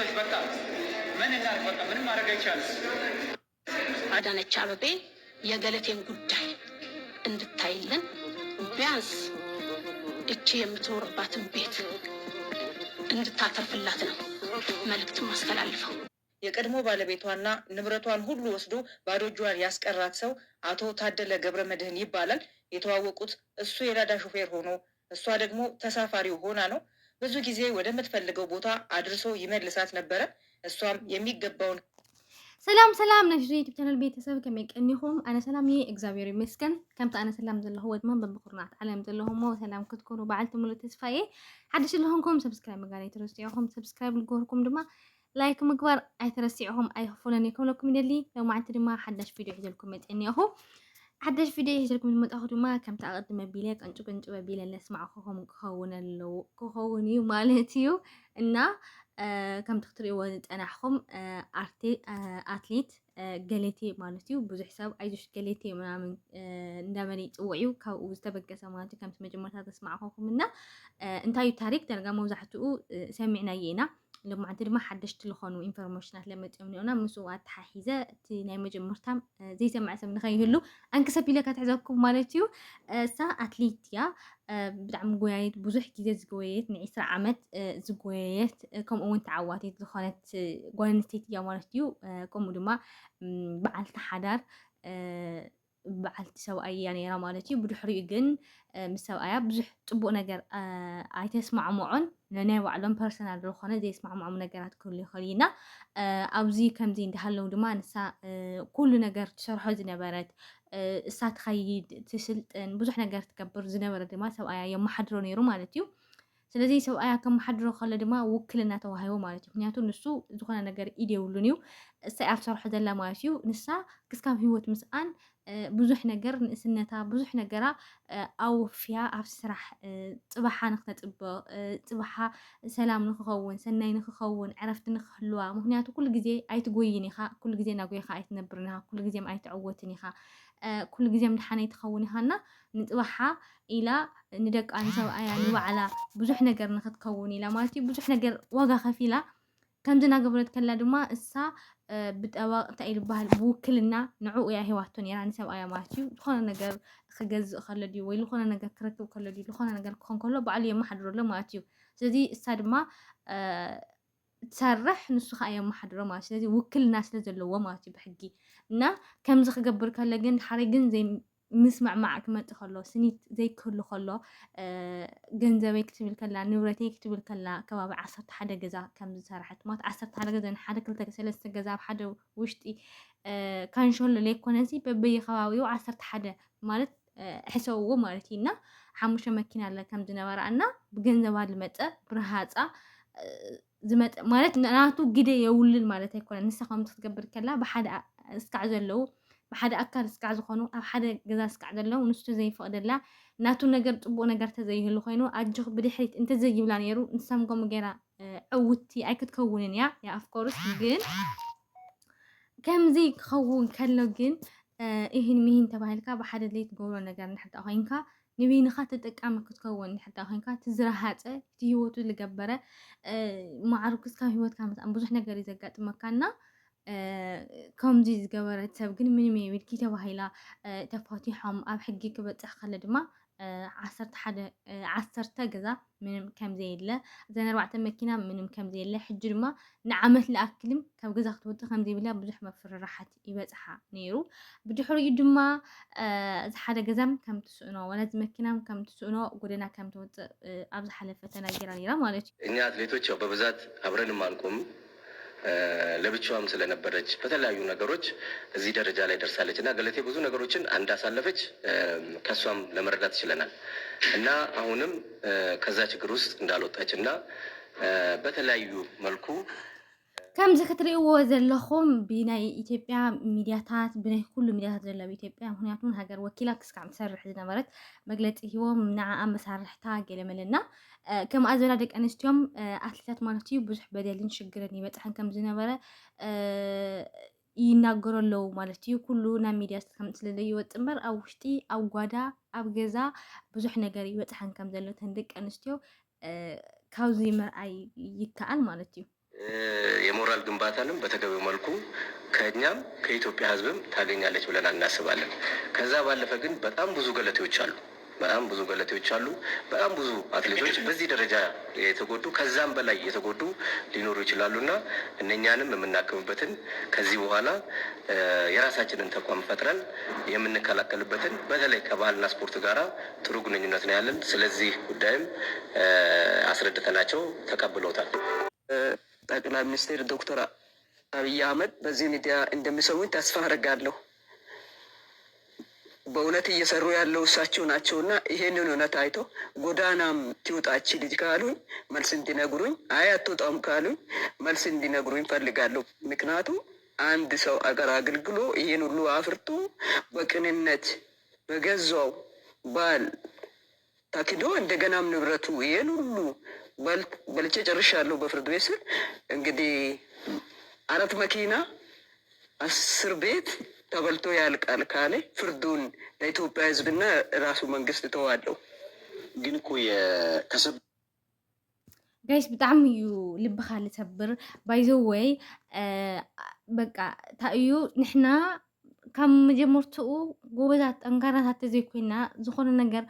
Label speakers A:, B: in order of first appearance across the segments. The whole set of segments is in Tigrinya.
A: አይዞሽ በቃ ምን እናድርግ በቃ ምንም ማድረግ አይቻልም።
B: አዳነች አበቤ የገለቴን ጉዳይ እንድታይልን ቢያንስ እቺ የምትኖርባትን ቤት እንድታተርፍላት ነው መልእክት ማስተላልፈው።
C: የቀድሞ ባለቤቷና ንብረቷን ሁሉ ወስዶ ባዶ እጇን ያስቀራት ሰው አቶ ታደለ ገብረ መድህን ይባላል። የተዋወቁት እሱ የላዳ ሾፌር ሆኖ እሷ ደግሞ ተሳፋሪው ሆና ነው። ብዙ ጊዜ ወደምትፈልገው ቦታ አድርሶ ይመልሳት ነበረ። እሷም የሚገባውን
D: ሰላም ነሽ ዩቲዩብ ቻናል ቤተሰብ ከመቀኒሁም አነ ሰላም እግዚአብሔር ይመስገን ከምታ አነ ሰላም ዘለሁ ወድማን በመቁርናት ዓለም ዘለሁሞ ሰላም ክትኮኑ በዓልቲ ሙሉ ተስፋዬ ሓድሽ ለሆንኩም ሰብስክራይብ መጋር አይተረስቲኹም ሰብስክራይብ ልጎርኩም ድማ ላይክ ምግባር አይተረስቲኹም አይኸፉለኒ ከምለኩም ይደሊ ለማዓንቲ ድማ ሓዳሽ ቪዲዮ ሒዘልኩም መጥኒኹ ሓዳሽ ቪዲዮ ሒዘልኩም ዝመጣኹ ድማ ከምታ ቀድመ ቢለ ቀንጭ በቢለ ለስማዕኹም ክኸውን እዩ ማለት እዩ እና كم تختاري وأناحهم أثليت جليتي مالتيو بزح حساب أيدوش جليتي من ندمني توعيو كوستبقى سماتي كم تمجمع هذا تسمعهم منا انتايو تاريخ ترجع موزعتو سمعنا ينا لما عندنا ما حدش تلخانو إنفورميشنات لما تأمني أنا مسوات ححيزة تناي مجمرتهم زي سمع سمنا خيهلو أنك سبيلك تعزبكم مالتيو سا أثليتيا بدعم جويات بزح كذا زجويات نعيسر عمت زجويات كم أون تعواتي دخلت جوانستيت يا مالتيو كم دما بعلت حدار بعلت سوائي يعني أنا مالتيو بدحري جن مسوائي بزح تبو نجار عايتسمع معن لأنه وعلم personal دخلنا زي يسمع مع نجارات كل خلينا أو زي كم زين دهلو دما نسا كل نجار تشرح زنبرات الساعة خيد تسلت بزح نجار تكبر زنبرات دما سوائي يوم محضرون يرو مالتيو ስለዚህ ሰው አያ ከመሐድሮ خለ ድማ ውክልና ተዋሂቦ ማለት እዩ ምክንያቱ ንሱ ዝኾነ ነገር ኢዴውሉን እዩ እሳይ አፍሰርሑ ዘላ ማለት እዩ ንሳ ክስካብ ህይወት ምስአን ብዙሕ ነገር ንእስነታ ብዙሕ ነገራ ኣውፍያ ኣብ ስራሕ ፅባሓ ንክተፅብቕ ፅባሓ ሰላም ንክኸውን ሰናይ ንክኸውን ዕረፍቲ ንክህልዋ ምክንያቱ ኩሉ ግዜ ኣይትጎይን ኢኻ ኩሉ ግዜ ናጎይኻ ኣይትነብርን ኢኻ ኩሉ ግዜ ኣይትዕወትን ኢኻ كل جزء من حنيت خوني هنا نتوحى إلى ندق عن سو يعني وعلى بزح نجر نخد كوني لا مالتي بزح نجر وجا خفيلة كم دنا قبلت كلا دما السا بتأوى تأيل بهال بو كلنا نعو يا هواتون يعني سو يا مالتي خلنا نجر خجز خلدي ويلو خلنا نجر كرتو خلدي لو خلنا نجر كون كله بعلي ما حد رلا مالتي زدي السادما تسرح نسخ أيام ما حد رما سيدي وكل الناس لازم لو ما تبي حقي نا كم زخ جبر كلا جن حريجن زي مسمع معك ما تخلو سنيت زي كله خلو جنزة يكتب الكلا نورتي يكتب الكلا كباب عصرت حدا جزاء كم صراحة ما تعصرت حدا جزاء حدا كل تكسلست جزاء حدا وشتي كان شغل ليك ونسي ببي خواوي وعصرت حدا مالت حسوا مالتينا حمش مكينا على كم دنا ورقنا بجنزة بعد المتأ برهاتة زمت مالت ناتو جدي يولل مالت يكون نسخة تتقبل كلا بحد اسكعزلو بحد أكل اسكعز خونو أو حد جزا اسكعزلو ونستو زي فقد الله ناتو نجر تبو نجر تزيه اللي خينو أجخ بدي حيت أنت زي يبلان يرو نسام قوم جرا عودتي أكيد كونين يا أفكارس جن كم زي خون كله جن إهن مين تبعلك بحد اللي تقولون نجر حتى أهينك نبي نخاطتك أما كتكون حتى هينك تزرعات تيوتو اللي جبره معروكس كان هيوت كامت أم بزح نجاري زقات مكاننا كم جيز جبرت سبقين من مي بالكتاب هيلا تفاتيحهم أب حقي كبت أخلد ما عصرت جزا من كم زي له زين روعت مكينة من كم زي له حجر ما نعمت لأكلم كم جزا خطوط خم زي بلا بزح مفر راحت يبزحها نيرو بجحر يدما حدا جزم كم تسؤنا ولد مكينة كم تسؤنا وقلنا كم توت أبز حلفتنا جيرانيرا مالتي
E: إني أثليتوش ببزات أبرن مالكم ለብቻዋም ስለነበረች በተለያዩ ነገሮች እዚህ ደረጃ ላይ ደርሳለችና ገለቴ ብዙ ነገሮችን እንዳሳለፈች ከሷም ለመረዳት ይችላል እና አሁንም ከዛ ችግር ውስጥ እንዳልወጣችና በተለያዩ መልኩ
D: كم ذكرتوا وزلهم بين إثيوبيا ميدياتات بين كل ميدياتات زلا بإثيوبيا هنياتون هاجر وكيلك سكعم تسرح زنا مرت مجلت هو منع أم مسرحتها جل ملنا كم أزولادك أنستيوم أثليت مالتيو بزح بدلين شجرني بتحن كم زنا مرة ينقروا له مالتيو كلنا ميديات كم تللي وتمر أو شتي أو قادا أو جزا بزح نجاري بتحن كم زلوا تندك أنستيو كاوزي مر أي يكال مالتيو
E: የሞራል ግንባታንም በተገቢው መልኩ ከኛም ከኢትዮጵያ ሕዝብም ታገኛለች ብለን እናስባለን። ከዛ ባለፈ ግን በጣም ብዙ ገለቴዎች አሉ። በጣም ብዙ አትሌቶች በዚህ ደረጃ የተጎዱ ከዛም በላይ የተጎዱ ሊኖሩ ይችላሉና እነኛንም የምናክምበትን ከዚህ በኋላ የራሳችንን ተቋም ፈጥረን የምንከላከልበትን በተለይ ከባህልና ስፖርት ጋራ ጥሩ ግንኙነት ነው ያለን። ስለዚህ ጉዳይም አስረድተናቸው ተቀብለውታል።
F: ጠቅላይ ሚኒስትር ዶክተር አብይ አህመድ በዚህ ሚዲያ እንደሚሰሙኝ ተስፋ አደርጋለሁ። በእውነት እየሰሩ ያለው እሳቸው ናቸውና ይሄንን እውነት አይቶ ጎዳናም ትውጣች ልጅ ካሉኝ መልስ እንዲነግሩኝ፣ አይ አትወጣም ካሉኝ መልስ እንዲነግሩኝ ፈልጋለሁ። ምክንያቱም አንድ ሰው አገር አገልግሎ ይሄን ሁሉ አፍርቶ በቅንነት በገዛው ባል ታክዶ እንደገናም ንብረቱ ይሄን ሁሉ በልቼ ጨርሻለሁ በፍርድ ቤት ስል እንግዲህ 4 መኪና 10 ቤት ተበልቶ ያልቃል ካለ ፍርዱን ለኢትዮጵያ ሕዝብና ራሱ መንግስት ተዋለው።
G: ግን እኮ
D: ጋይስ ብጣዕሚ እዩ ልብኻ ልሰብር ባይዘወይ በቃ ታእዩ ንሕና ካብ መጀመርትኡ ጎበዛት ጠንካራታት ተዘይኮይና ዝኾነ ነገር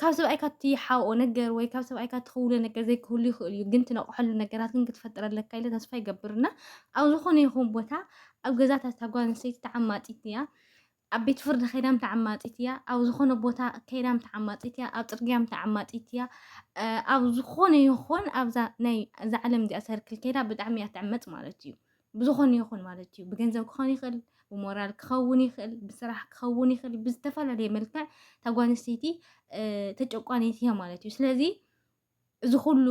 D: ካብ ሰብኣይካ ትይሓኦ ነገር ወይ ካብ ሰብኣይካ ትኽውሎ ነገር ዘይክህሉ ይኽእል እዩ። ግን ትነቕሐሉ ነገራት ግን ክትፈጥረለካ ኢለ ተስፋ ይገብርና ኣብ ዝኾነ ይኹን ቦታ ኣብ ገዛታት እታ ጓል ኣንስተይቲ ተዓማጢት እያ፣ ኣብ ቤት ፍርዲ ከይዳም ተዓማጢት እያ፣ ኣብ ዝኾነ ቦታ ከይዳም ተዓማጢት እያ፣ ኣብ ፅርግያም ተዓማጢት እያ፣ ኣብ ዝኾነ ይኹን ኣብዛ ናይ እዛ ዓለም እዚኣ ሰርክል ከይዳ ብጣዕሚ እያ ትዕመፅ ማለት እዩ። ብዝኾነ ይኹን ማለት እዩ። ብገንዘብ ክኾን ይኽእል፣ ብሞራል ክኸውን ይኽእል፣ ብስራሕ ክኸውን ይኽእል፣ ብዝተፈላለየ መልክዕ እታ ጓል ኣንስተይቲ ተጨቋኒት እያ ማለት እዩ። ስለዚ እዚ ኩሉ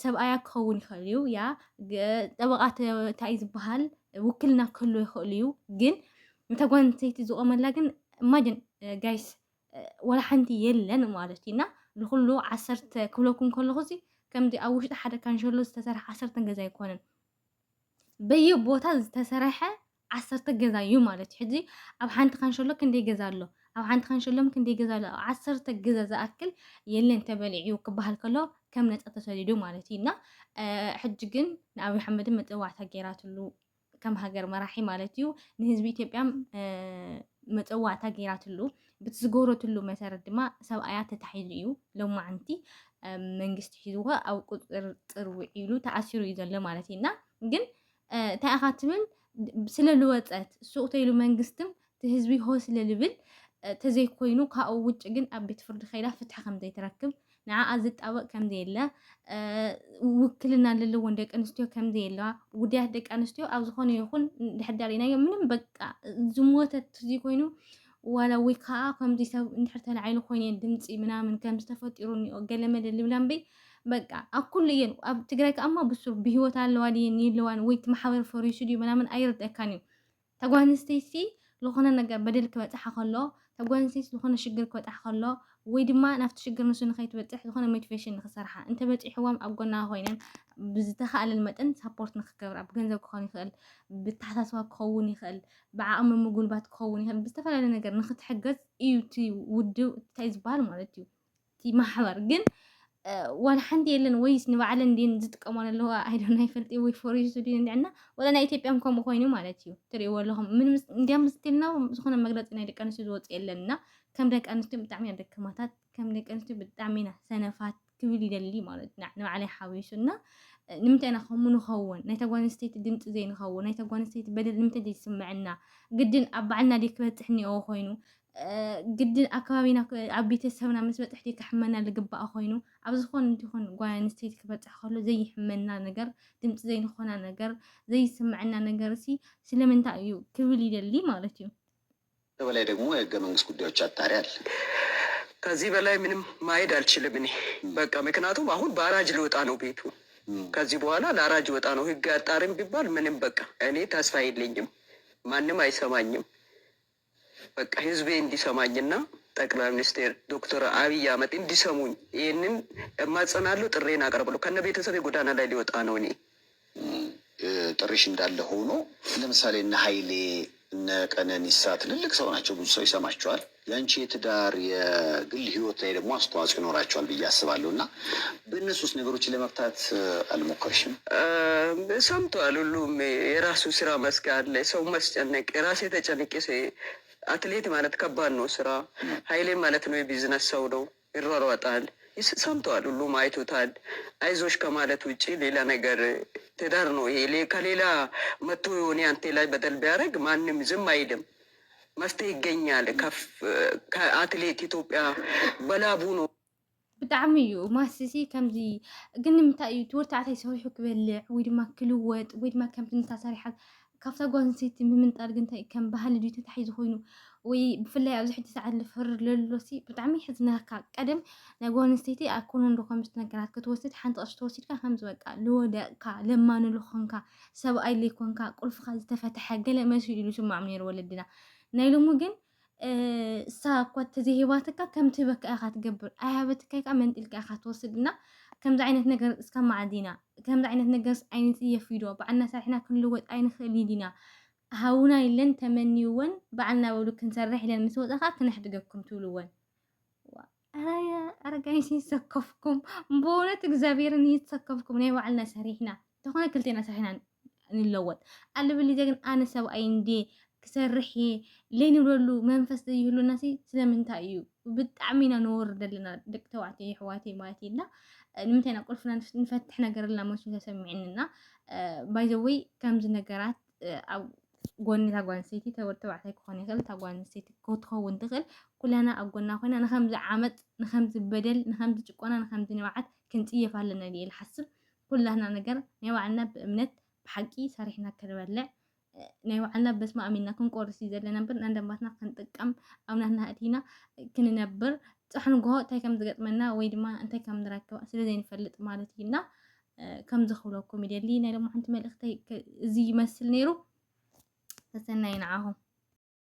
D: ሰብኣያ ክኸውን ይኽእል እዩ፣ ያ ጠበቃ እንታይ ዝበሃል ውክልና ክህሉ ይኽእል እዩ። ግን እታ ጓል ኣንስተይቲ ዝቆመላ ግን ኢማጅን ጋይስ ወላ ሓንቲ የለን ማለት እዩና ዝኩሉ 10 ክብለኩም ከለኹ እዚ ከምዚ ኣብ ውሽጢ ሓደ ካንሸሎ ዝተሰርሐ 10 ገዛ ኣይኮነን፣ በየቦታ ዝተሰርሐ 10 ገዛ እዩ ማለት እዩ። ሕዚ ኣብ ሓንቲ ካንሸሎ ክንደይ ገዛ ኣሎ፣ ኣብ ሓንቲ ካንሸሎም ክንደይ ገዛ ኣሎ፣ 10 ገዛ ዝኣክል የለን ተበሊዑ ክበሃል ከሎ ከም ነፃ ተሰዲዱ ማለት እዩና ሕጂ ግን ንኣብይ ኣሕመድን መፀዋዕታ ገይራትሉ ከም ሃገር መራሒ ማለት እዩ ንህዝቢ ኢትዮጵያ መፀዋዕታ ገይራትሉ ብትዝገበረትሉ መሰረት ድማ ሰብኣያ ተታሒዙ እዩ ሎማዓንቲ መንግስቲ ሒዝዎ ኣብ ቁፅጥር ውዒሉ ተኣሲሩ እዩ ዘሎ ማለት እዩና ግን እንታይ ኢኻ ትብል ስለልወፀት ሱቅ ተይሉ መንግስትም ህዝቢ ሆ ስለልብል ተዘይኮይኑ ካብኡ ውጭ ግን ኣብ ቤት ፍርዲ ከይዳ ፍትሒ ከም ዘይትረክብ ንዓኣ ዝጣበቅ ከም ዘየለ ውክልና ዘለዎን ደቂ ኣንስትዮ ከም ዘየለዋ ጉዳያት ደቂ ኣንስትዮ ኣብ ዝኾነ ይኹን ድሕዳር ኢናዮ ምንም በቃ ዝሞተት ዘይኮይኑ ዋላ ወይ ከዓ ከምዚ ሰብ እንድሕር ተላዒሉ ኮይኑ ድምፂ ምናምን ከም ዝተፈጢሩ ገለ መደል ዝብላ እምበይ በቃ ኣብ ኩሉ እየን ኣብ ትግራይ ከኣማ ብሱር ብሂወት ኣለዋ ድየን የለዋን ወይ ትማሕበር ፈሪሱ ድዩ ምናምን ኣይርድአካን እዩ። እታ ጓል ኣንስተይቲ ዝኾነ ነገር በደል ክበፅሓ ከሎ እታ ጓል ኣንስተይቲ ዝኾነ ሽግር ክበፅሓ ከሎ ወይ ድማ ናብቲ ሽግር ንሱ ንኸይትበፅሕ ዝኾነ ሞቲቬሽን ንክሰርሓ እንተበፂሕዎም ኣብ ጎና ኮይነን ብዝተኸኣለን መጠን ሳፖርት ንክገብራ ብገንዘብ ክኸውን ይኽእል፣ ብተሓሳስባ ክኸውን ይኽእል፣ ብዓቕሚ ምጉልባት ክኸውን ይኽእል፣ ብዝተፈላለየ ነገር ንክትሕገዝ እዩ እቲ ውድብ እንታይ ዝበሃል ማለት እዩ እቲ ማሕበር ግን ዋላ ሓንቲ የለን ወይስ ንባዕለን ድን ዝጥቀመሉ ኣለዋ ኣይዶና ይፈልጥ ወይ ፈሪሱ ድን እንድዕና ወላ ናይ ኢትዮጵያ ከምኡ ኮይኑ ማለት እዩ ትሪእዎ ኣለኹም ምንም እንዲያም ስትልና ዝኾነ መግለፂ ናይ ደቂ ኣንስትዮ ዝወፅእ የለንና ከም ደቂ ኣንስትዮ ብጣዕሚ ደከማታት ከም ደቂ ኣንስትዮ ብጣዕሚ ሰነፋት ክብል ይደሊ ማለት ንባዕለይ ሓዊሱና ንምንታይ ኢና ከምኡ ንኸውን ናይታ ጓል ኣንስተይቲ ድምፂ ዘይንኸውን ናይታ ጓል ኣንስተይቲ በደል ንምንታይ ዘይስምዐና ግድን ኣብ ባዕልና ደ ክበፅሕ እኒኦ ኮይኑ ግድን ኣከባቢና ኣብ ቤተሰብና ምስ በፅሕ ደ ክሕመና ዝግባእ ኮይኑ ኣብ ዝኾነ እንቲኾን ጓል ኣንስተይቲ ክበፅሕ ከሎ ዘይሕመና ነገር ድምፂ ዘይንኾና ነገር ዘይስምዐና ነገር እሲ ስለምንታይ እዩ ክብል ይደሊ ማለት እዩ።
G: በላይ ደግሞ የህገ መንግስት ጉዳዮች አጣሪ አለ።
F: ከዚህ በላይ ምንም ማሄድ አልችልም እኔ በቃ ምክንያቱም አሁን በአራጅ ሊወጣ ነው ቤቱ። ከዚህ በኋላ ለአራጅ ወጣ ነው ህግ አጣሪም ቢባል ምንም በቃ እኔ ተስፋ የለኝም፣ ማንም አይሰማኝም። በቃ ህዝቤ እንዲሰማኝና ጠቅላይ ሚኒስትር ዶክተር አብይ አህመድ እንዲሰሙኝ ይህንን እማጸናለሁ፣ ጥሬን አቀርባለሁ። ከነ ቤተሰብ ጎዳና ላይ ሊወጣ ነው። እኔ
G: ጥሪሽ እንዳለ ሆኖ ለምሳሌ እነ ኃይሌ እነ ቀነኒሳ ትልልቅ ሰው ናቸው፣ ብዙ ሰው ይሰማቸዋል። የአንቺ የትዳር የግል ህይወት ላይ ደግሞ አስተዋጽኦ ይኖራቸዋል ብዬ አስባለሁ እና በእነሱ ውስጥ ነገሮችን ለመፍታት አልሞከርሽም?
F: ሰምተዋል። ሁሉም የራሱ ስራ መስክ አለ። ሰው መስጨነቅ የራሴ ተጨንቄ አትሌት ማለት ከባድ ነው ስራ። ኃይሌ ማለት ነው የቢዝነስ ሰው ነው፣ ይሯሯጣል። ሰምተዋል፣ ሁሉም አይቶታል። አይዞሽ ከማለት ውጭ ሌላ ነገር ትዳር ነው ይሄ። ከሌላ መቶ የሆነ አንቴ ላይ በደል ቢያደርግ ማንም ዝም አይልም፣ መፍትሄ ይገኛል። ከአትሌት ኢትዮጵያ በላቡ ነው
D: ብጣዕሚ እዩ ማስሲ ከምዚ ግን ንምንታይ እዩ ትወርቲ ኣታይ ሰሪሑ ክበልዕ ወይ ድማ ክልወጥ ወይ ድማ ከምቲ እንታሰሪሓ ካብታ ጓል ኣንስተይቲ ምምንጣር ግን እንታይ ከም ባህሊ ድዩ ተታሒዙ ኮይኑ ወይ ብፍላይ ኣብዚ ሕጂ ሰዓት ዝፍርድ ለሎሲ ብጣዕሚ ሕዝነካ። ቀደም ናይ ጓል ኣንስተይቲ ኣብ ኮነንዶ ከምዚ ነገራት ክትወስድ ሓንቲ ቅርሺ ተወሲድካ ከምዚ በቃ ልወደቕካ ለማንሉ ኮንካ ሰብኣይ ዘይኮንካ ቁልፍካ ዝተፈትሐ ገለ መሲሉ ኢሉ ይስማዕ ነይሩ ወለድና። ናይ ሎሚ ግን እሳ እኳ ተዘይሂባትካ ከምቲ በቃ ኢኻ ትገብር ኣይሃበትካ ኢካ መንጢልካ ኢኻ ትወስድና። ከምዚ ዓይነት ነገር እስካብ መዓዲና ከምዚ ዓይነት ነገር ዓይነት የፊዶ ባዕልና ሰሪሕና ክንልወጥ ኣይንኽእል ኢልና ሃውና ኢለን ተመኒውን ባዕልና በሉ ክንሰርሕ ኢለን ምስ ወፃኻ ክነሕድገኩም ትብልወን። ኣረጋይሲ ይሰከፍኩም በእውነት እግዚኣብሔርን ይትሰከፍኩም። ናይ ባዕልና ሰሪሕና ተኾነ ክልቴና ሰሪሕና ንለወጥ ኣልብል ግን ኣነ ሰብኣይ እንዴ ክሰርሕ ለይንብለሉ መንፈስ ዘይህሉና ስለምንታይ እዩ ብጣዕሚ ኢና ንወርድ ኣለና ደቂ ተባዕትዮ ኣሕዋተይ ማለት እዩ። እና ንምንታይ ኢና ቁልፍና ንፈትሕ ነገር ልና መስሉ ተሰሚዕንና ባይዘወይ ከምዚ ነገራት ኣብ ጎኒ እታ ጓል ኣንስተይቲ ተወዲ ተባዕታይ ክኾን ይኽእል፣ እታ ጓል ኣንስተይቲ ክትኸውን ትኽእል። ኩላና ኣብ ጎና ኮይና ንከምዚ ዓመፅ ንከምዚ በደል ንከምዚ ጭቆና ንከምዚ ንባዓት ክንፅየፍ ኣለና እየ ዝሓስብ። ኩላና ነገር ናይ ባዕልና ብእምነት ብሓቂ ሰሪሕና ክንበልዕ ናይ ባዕልና በስመ ኣሚንና ክንቆርስ እዩ ዘለና እምበር ናንደማትና ክንጥቀም ኣብ ናትና እቲና ክንነብር ፅሕ ንግሆ እንታይ ከም ዝገጥመና ወይ ድማ እንታይ ከም ንረክብ ስለዘይንፈልጥ ማለት እዩና ከም ዝኽብለኩም ይደሊ። ናይ ሎሚ ሓንቲ መልእኽተይ እዚ ይመስል ነይሩ። ተሰናይ ንዓኹም።